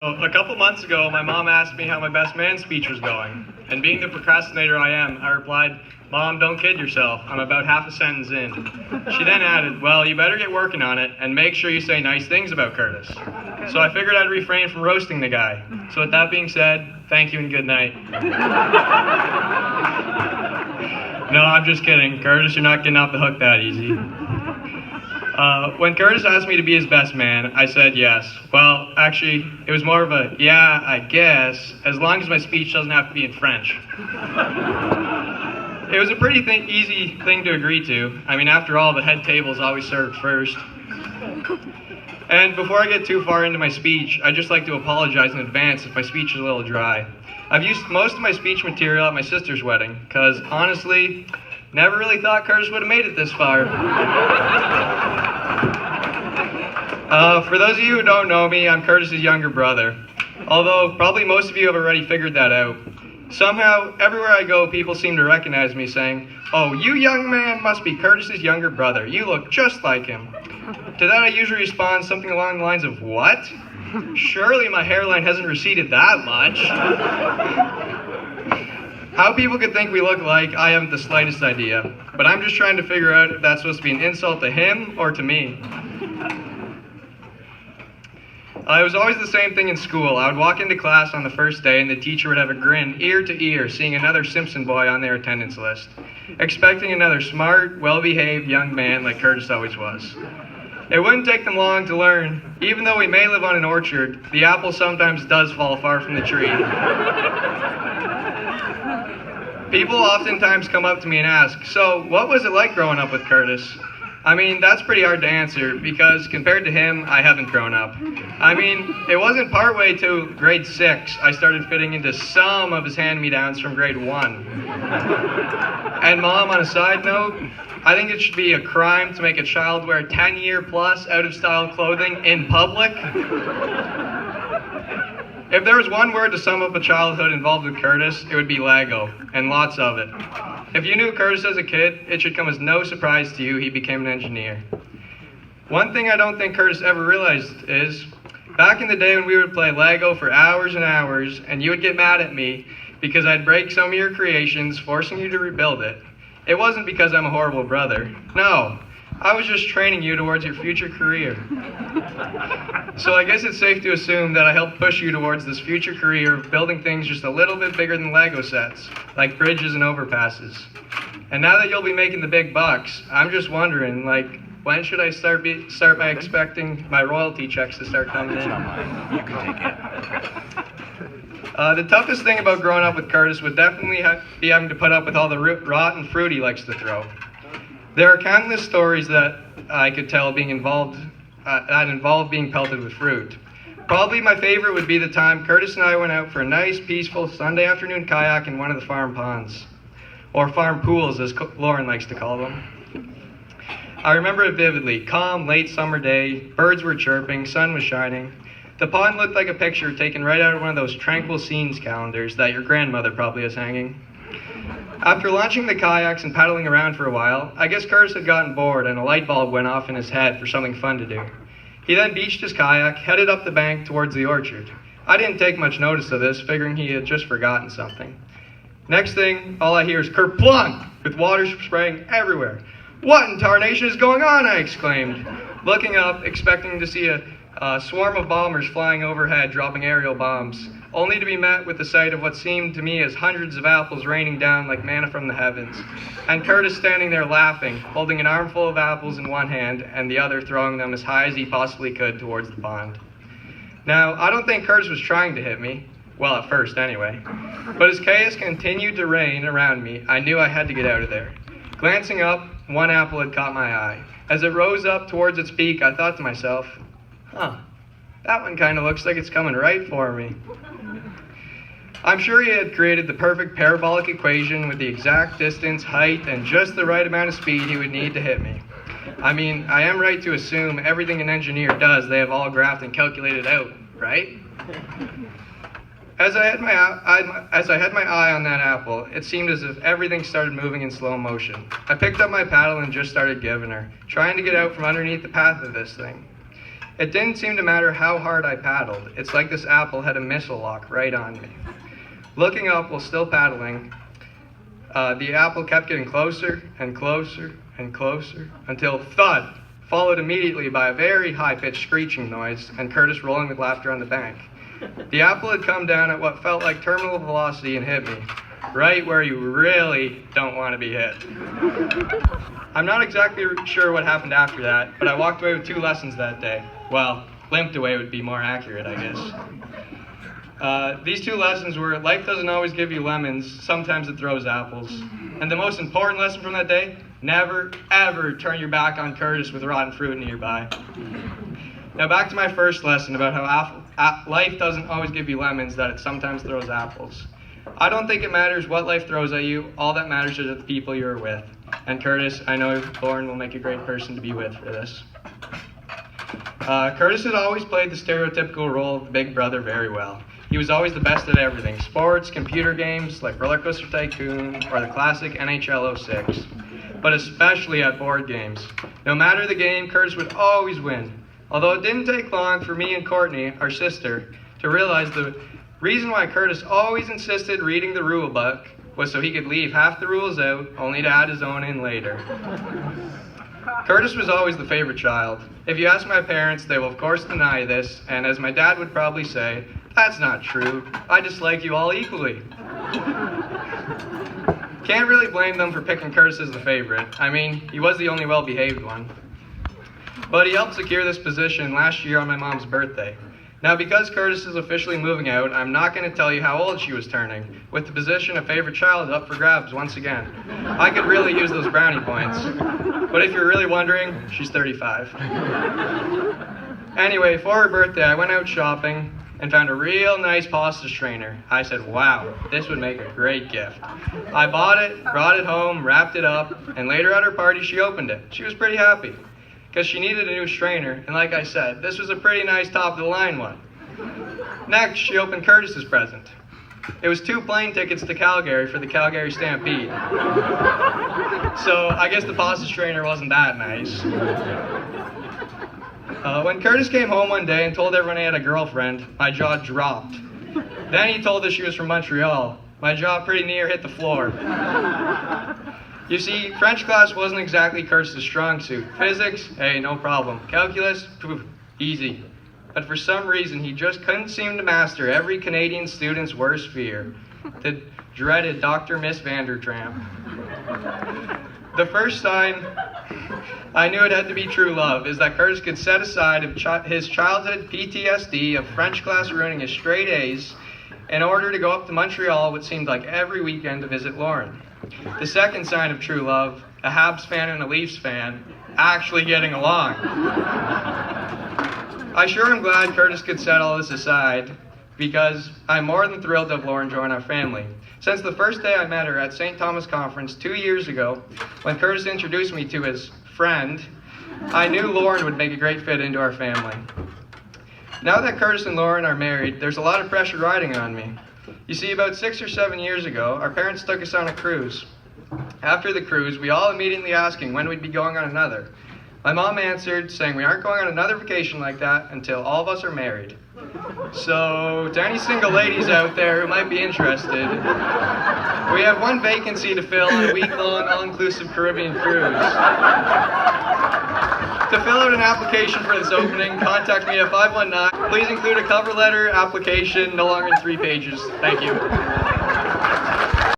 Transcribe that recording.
A couple months ago, my mom asked me how my best man speech was going. And being the procrastinator I am, I replied, "Mom, don't kid yourself. I'm about half a sentence in." She then added, "Well, you better get working on it and make sure you say nice things about Curtis." So I figured I'd refrain from roasting the guy. So with that being said, thank you and good night. No, I'm just kidding. Curtis, you're not getting off the hook that easy. When Curtis asked me to be his best man, I said yes. Well, actually, it was more of a, yeah, I guess, as long as my speech doesn't have to be in French. It was a pretty easy thing to agree to. I mean, after all, the head table is always served first. And before I get too far into my speech, I'd just like to apologize in advance if my speech is a little dry. I've used most of my speech material at my sister's wedding, because honestly, never really thought Curtis would have made it this far. For those of you who don't know me, I'm Curtis's younger brother. Although probably most of you have already figured that out. Somehow, everywhere I go, people seem to recognize me saying, "Oh, you young man must be Curtis's younger brother. You look just like him." To that I usually respond something along the lines of, "What? Surely my hairline hasn't receded that much." How people could think we look alike, I haven't the slightest idea. But I'm just trying to figure out if that's supposed to be an insult to him or to me. It was always the same thing in school. I would walk into class on the first day and the teacher would have a grin ear to ear seeing another Simpson boy on their attendance list, expecting another smart, well-behaved young man like Curtis always was. It wouldn't take them long to learn, even though we may live on an orchard, the apple sometimes does fall far from the tree. People oftentimes come up to me and ask, "So, what was it like growing up with Curtis?" I mean, that's pretty hard to answer, because compared to him, I haven't grown up. I mean, it wasn't partway to grade 6 I started fitting into some of his hand-me-downs from grade 1. And Mom, on a side note, I think it should be a crime to make a child wear 10-year-plus out-of-style clothing in public. If there was one word to sum up a childhood involved with Curtis, it would be Lego, and lots of it. If you knew Curtis as a kid, it should come as no surprise to you he became an engineer. One thing I don't think Curtis ever realized is, back in the day when we would play Lego for hours and hours, and you would get mad at me because I'd break some of your creations, forcing you to rebuild it, it wasn't because I'm a horrible brother. No, I was just training you towards your future career. So I guess it's safe to assume that I helped push you towards this future career of building things just a little bit bigger than Lego sets, like bridges and overpasses. And now that you'll be making the big bucks, I'm just wondering, when should I start by expecting my royalty checks to start coming in? You can take it. The toughest thing about growing up with Curtis would definitely be having to put up with all the rotten fruit he likes to throw. There are countless stories that I could tell that involve being pelted with fruit. Probably my favorite would be the time Curtis and I went out for a nice, peaceful Sunday afternoon kayak in one of the farm ponds, or farm pools as Lauren likes to call them. I remember it vividly. Calm, late summer day, birds were chirping, sun was shining. The pond looked like a picture taken right out of one of those tranquil scenes calendars that your grandmother probably has hanging. After launching the kayaks and paddling around for a while, I guess Curtis had gotten bored and a light bulb went off in his head for something fun to do. He then beached his kayak, headed up the bank towards the orchard. I didn't take much notice of this, figuring he had just forgotten something. Next thing, all I hear is kerplunk, with water spraying everywhere. "What in tarnation is going on?" I exclaimed, looking up, expecting to see a swarm of bombers flying overhead, dropping aerial bombs, only to be met with the sight of what seemed to me as hundreds of apples raining down like manna from the heavens, and Curtis standing there laughing, holding an armful of apples in one hand and the other throwing them as high as he possibly could towards the pond. Now, I don't think Curtis was trying to hit me, well, at first anyway, but as chaos continued to reign around me, I knew I had to get out of there. Glancing up, one apple had caught my eye. As it rose up towards its peak, I thought to myself, that one kind of looks like it's coming right for me. I'm sure he had created the perfect parabolic equation with the exact distance, height, and just the right amount of speed he would need to hit me. I mean, I am right to assume everything an engineer does, they have all graphed and calculated out, right? As I had my eye on that apple, it seemed as if everything started moving in slow motion. I picked up my paddle and just started giving her, trying to get out from underneath the path of this thing. It didn't seem to matter how hard I paddled. It's like this apple had a missile lock right on me. Looking up while still paddling, the apple kept getting closer and closer and closer until thud, followed immediately by a very high-pitched screeching noise and Curtis rolling with laughter on the bank. The apple had come down at what felt like terminal velocity and hit me, right where you really don't want to be hit. I'm not exactly sure what happened after that, but I walked away with 2 lessons that day. Well, limped away would be more accurate, I guess. These 2 lessons were, life doesn't always give you lemons, sometimes it throws apples. And the most important lesson from that day, never, ever turn your back on Curtis with rotten fruit nearby. Now back to my first lesson about how life doesn't always give you lemons, that it sometimes throws apples. I don't think it matters what life throws at you, all that matters are the people you're with. And Curtis, I know Lauren will make a great person to be with for this. Curtis had always played the stereotypical role of the big brother very well. He was always the best at everything, sports, computer games like Roller Coaster Tycoon or the classic NHL 06, but especially at board games. No matter the game, Curtis would always win. Although it didn't take long for me and Courtney, our sister, to realize the reason why Curtis always insisted reading the rule book was so he could leave half the rules out, only to add his own in later. Curtis was always the favorite child. If you ask my parents, they will of course deny this, and as my dad would probably say, that's not true. I dislike you all equally. Can't really blame them for picking Curtis as the favorite. I mean, he was the only well-behaved one. But he helped secure this position last year on my mom's birthday. Now, because Curtis is officially moving out, I'm not going to tell you how old she was turning, with the position of favorite child up for grabs once again. I could really use those brownie points. But if you're really wondering, she's 35. Anyway, for her birthday, I went out shopping and found a real nice pasta strainer. I said, wow, this would make a great gift. I bought it, brought it home, wrapped it up, and later at her party, she opened it. She was pretty happy, because she needed a new strainer, and like I said, this was a pretty nice top-of-the-line one. Next, she opened Curtis's present. It was 2 plane tickets to Calgary for the Calgary Stampede. So I guess the pasta strainer wasn't that nice. When Curtis came home one day and told everyone he had a girlfriend, my jaw dropped. Then he told us she was from Montreal. My jaw pretty near hit the floor. You see, French class wasn't exactly Curtis' strong suit. Physics, hey, no problem. Calculus, poof, easy. But for some reason, he just couldn't seem to master every Canadian student's worst fear, the dreaded Dr. Miss Vandertramp. The first sign I knew it had to be true love is that Curtis could set aside his childhood PTSD of French class ruining his straight A's in order to go up to Montreal, what seemed like every weekend, to visit Lauren. The second sign of true love, a Habs fan and a Leafs fan, actually getting along. I sure am glad Curtis could set all this aside, because I'm more than thrilled to have Lauren join our family. Since the first day I met her at St. Thomas Conference 2 years ago, when Curtis introduced me to his friend, I knew Lauren would make a great fit into our family. Now that Curtis and Lauren are married, there's a lot of pressure riding on me. You see, about 6 or 7 years ago, our parents took us on a cruise. After the cruise, we all immediately asking when we'd be going on another. My mom answered, saying we aren't going on another vacation like that until all of us are married. So, to any single ladies out there who might be interested, we have 1 vacancy to fill on a week-long, all-inclusive Caribbean cruise. To fill out an application for this opening, contact me at 519. Please include a cover letter, application, no longer than 3 pages. Thank you.